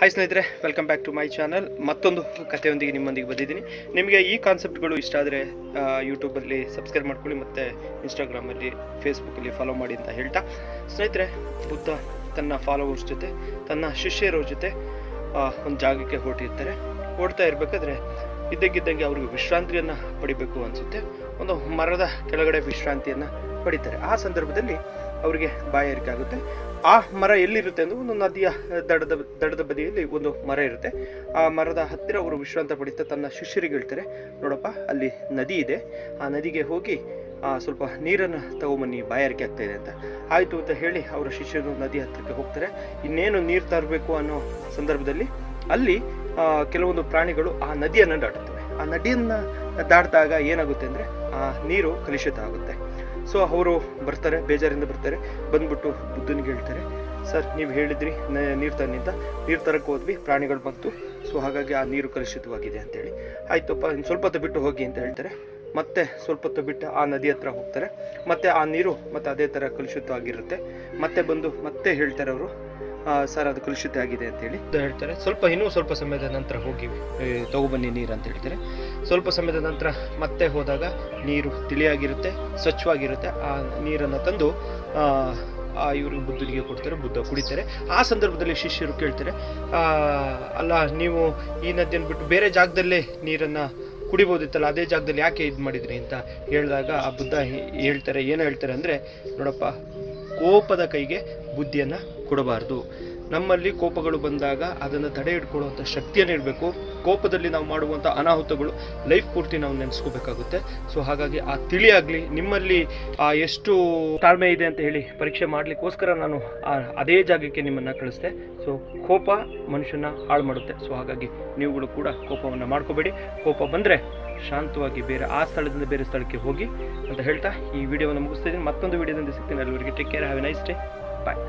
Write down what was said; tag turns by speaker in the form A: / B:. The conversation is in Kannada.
A: ಹಾಯ್ ಸ್ನೇಹಿತರೆ, welcome back to my channel. ಮತ್ತೊಂದು ಕಥೆಯೊಂದಿಗೆ ನಿಮ್ಮೊಂದಿಗೆ ಬಂದಿದ್ದೀನಿ. ನಿಮಗೆ ಈ ಕಾನ್ಸೆಪ್ಟ್ಗಳು ಇಷ್ಟ ಆದರೆ ಯೂಟ್ಯೂಬಲ್ಲಿ ಸಬ್ಸ್ಕ್ರೈಬ್ ಮಾಡ್ಕೊಳ್ಳಿ, ಮತ್ತು ಇನ್ಸ್ಟಾಗ್ರಾಮಲ್ಲಿ ಫೇಸ್ಬುಕ್ಕಲ್ಲಿ ಫಾಲೋ ಮಾಡಿ ಅಂತ ಹೇಳ್ತಾ, ಸ್ನೇಹಿತರೆ, ಬುದ್ಧ ತನ್ನ ಫಾಲೋವರ್ಸ್ ಜೊತೆ, ತನ್ನ ಶಿಷ್ಯರ ಜೊತೆ ಒಂದು ಜಾಗಕ್ಕೆ ಹೊರಟಿರ್ತಾರೆ. ಓಡ್ತಾ ಇರಬೇಕಾದ್ರೆ ಇದ್ದಕ್ಕಿದ್ದಂಗೆ ಅವ್ರಿಗೆ ವಿಶ್ರಾಂತಿಯನ್ನು ಪಡಿಬೇಕು ಅನಿಸುತ್ತೆ. ಒಂದು ಮರದ ಕೆಳಗಡೆ ವಿಶ್ರಾಂತಿಯನ್ನು ಪಡಿತಾರೆ. ಆ ಸಂದರ್ಭದಲ್ಲಿ ಅವರಿಗೆ ಬಾಯಾರಿಕೆ ಆಗುತ್ತೆ. ಆ ಮರ ಎಲ್ಲಿರುತ್ತೆ ಅಂದರೆ ಒಂದು ನದಿಯ ದಡದ ಬದಿಯಲ್ಲಿ ಒಂದು ಮರ ಇರುತ್ತೆ. ಆ ಮರದ ಹತ್ತಿರ ಅವರು ವಿಶ್ರಾಂತಿ ಪಡಿತಾ ತನ್ನ ಶಿಷ್ಯರಿಗೆ ಹೇಳ್ತಾರೆ, ನೋಡಪ್ಪ, ಅಲ್ಲಿ ನದಿ ಇದೆ, ಆ ನದಿಗೆ ಹೋಗಿ ಸ್ವಲ್ಪ ನೀರನ್ನು ತಗೊಂಬನ್ನಿ, ಬಾಯಾರಿಕೆ ಆಗ್ತಾ ಇದೆ ಅಂತ. ಆಯಿತು ಅಂತ ಹೇಳಿ ಅವರ ಶಿಷ್ಯರು ನದಿ ಹತ್ತಿರಕ್ಕೆ ಹೋಗ್ತಾರೆ. ಇನ್ನೇನು ನೀರು ತರಬೇಕು ಅನ್ನೋ ಸಂದರ್ಭದಲ್ಲಿ ಅಲ್ಲಿ ಕೆಲವೊಂದು ಪ್ರಾಣಿಗಳು ಆ ನದಿಯನ್ನು ದಾಟುತ್ತವೆ. ಆ ನದಿಯನ್ನು ದಾಟಿದಾಗ ಏನಾಗುತ್ತೆ ಅಂದರೆ ಆ ನೀರು ಕಲುಷಿತ ಆಗುತ್ತೆ. ಸೊ ಅವರು ಬರ್ತಾರೆ, ಬೇಜಾರಿಂದ ಬರ್ತಾರೆ. ಬಂದ್ಬಿಟ್ಟು ಬುದ್ಧನಿಗೆ ಹೇಳ್ತಾರೆ, ಸರ್, ನೀವು ಹೇಳಿದ್ರಿ ನೀರು ತನ್ನಿ ಅಂತ. ನೀರು ತರಕ್ಕೆ ಹೋದ್ವಿ, ಪ್ರಾಣಿಗಳು ಬಂತು, ಸೊ ಹಾಗಾಗಿ ಆ ನೀರು ಕಲುಷಿತವಾಗಿದೆ ಅಂತೇಳಿ. ಆಯ್ತಪ್ಪ, ಇನ್ನು ಸ್ವಲ್ಪ ಹೊತ್ತು ಬಿಟ್ಟು ಹೋಗಿ ಅಂತ ಹೇಳ್ತಾರೆ. ಮತ್ತೆ ಸ್ವಲ್ಪ ಹೊತ್ತು ಬಿಟ್ಟು ಆ ನದಿ ಹತ್ರ ಹೋಗ್ತಾರೆ. ಮತ್ತೆ ಆ ನೀರು ಮತ್ತೆ ಅದೇ ಥರ ಕಲುಷಿತವಾಗಿರುತ್ತೆ. ಮತ್ತೆ ಬಂದು ಮತ್ತೆ ಹೇಳ್ತಾರೆ ಅವರು, ಸರ್, ಅದು ಕಲುಷಿತ ಆಗಿದೆ ಅಂತೇಳಿ ಹೇಳ್ತಾರೆ. ಇನ್ನೂ ಸ್ವಲ್ಪ ಸಮಯದ ನಂತರ ಹೋಗಿ ತಗೊಬನ್ನಿ ನೀರು ಅಂತ ಹೇಳ್ತಾರೆ. ಸ್ವಲ್ಪ ಸಮಯದ ನಂತರ ಮತ್ತೆ ಹೋದಾಗ ನೀರು ತಿಳಿಯಾಗಿರುತ್ತೆ, ಸ್ವಚ್ಛವಾಗಿರುತ್ತೆ. ಆ ನೀರನ್ನು ತಂದು ಇವ್ರಿಗೆ ಬುದ್ಧನಿಗೆ ಕೊಡ್ತಾರೆ. ಬುದ್ಧ ಕುಡಿತಾರೆ. ಆ ಸಂದರ್ಭದಲ್ಲಿ ಶಿಷ್ಯರು ಕೇಳ್ತಾರೆ, ಅಲ್ಲ, ನೀವು ಈ ನದಿಯನ್ನು ಬಿಟ್ಟು ಬೇರೆ ಜಾಗದಲ್ಲೇ ನೀರನ್ನು ಕುಡಿಬೋದಿತ್ತಲ್ಲ, ಅದೇ ಜಾಗದಲ್ಲಿ ಯಾಕೆ ಇದು ಮಾಡಿದ್ರಿ ಅಂತ ಹೇಳಿದಾಗ ಆ ಬುದ್ಧ ಏನು ಹೇಳ್ತಾರೆ ಅಂದರೆ, ನೋಡಪ್ಪ, ಕೋಪದ ಕೈಗೆ ಬುದ್ಧಿಯನ್ನು ಕೊಡಬಾರ್ದು. ನಮ್ಮಲ್ಲಿ ಕೋಪಗಳು ಬಂದಾಗ ಅದನ್ನು ತಡೆ ಹಿಡ್ಕೊಳ್ಳುವಂಥ ಶಕ್ತಿಯನ್ನು ಇರಬೇಕು. ಕೋಪದಲ್ಲಿ ನಾವು ಮಾಡುವಂಥ ಅನಾಹುತಗಳು ಲೈಫ್ ಪೂರ್ತಿ ನಾವು ನೆನೆಸ್ಕೋಬೇಕಾಗುತ್ತೆ. ಸೊ ಹಾಗಾಗಿ ಆ ತಿಳಿಯಾಗಲಿ, ನಿಮ್ಮಲ್ಲಿ ಎಷ್ಟು ತಾಳ್ಮೆ ಇದೆ ಅಂತ ಹೇಳಿ ಪರೀಕ್ಷೆ ಮಾಡಲಿಕ್ಕೋಸ್ಕರ ನಾನು ಅದೇ ಜಾಗಕ್ಕೆ ನಿಮ್ಮನ್ನು ಕಳಿಸ್ದೆ. ಸೊ ಕೋಪ ಮನುಷ್ಯನ ಹಾಳು ಮಾಡುತ್ತೆ. ಸೊ ಹಾಗಾಗಿ ನೀವುಗಳು ಕೂಡ ಕೋಪವನ್ನು ಮಾಡ್ಕೋಬೇಡಿ. ಕೋಪ ಬಂದರೆ ಶಾಂತವಾಗಿ ಆ ಸ್ಥಳದಿಂದ ಬೇರೆ ಸ್ಥಳಕ್ಕೆ ಹೋಗಿ ಅಂತ ಹೇಳ್ತಾ ಈ ವಿಡಿಯೋವನ್ನು ಮುಗಿಸ್ತಾ ಇದ್ದೀನಿ. ಮತ್ತೊಂದು ವಿಡಿಯೋದಿಂದ ಸಿಗ್ತೀನಿ. ಎಲ್ಲರಿಗೆ take care, have a nice day, bye.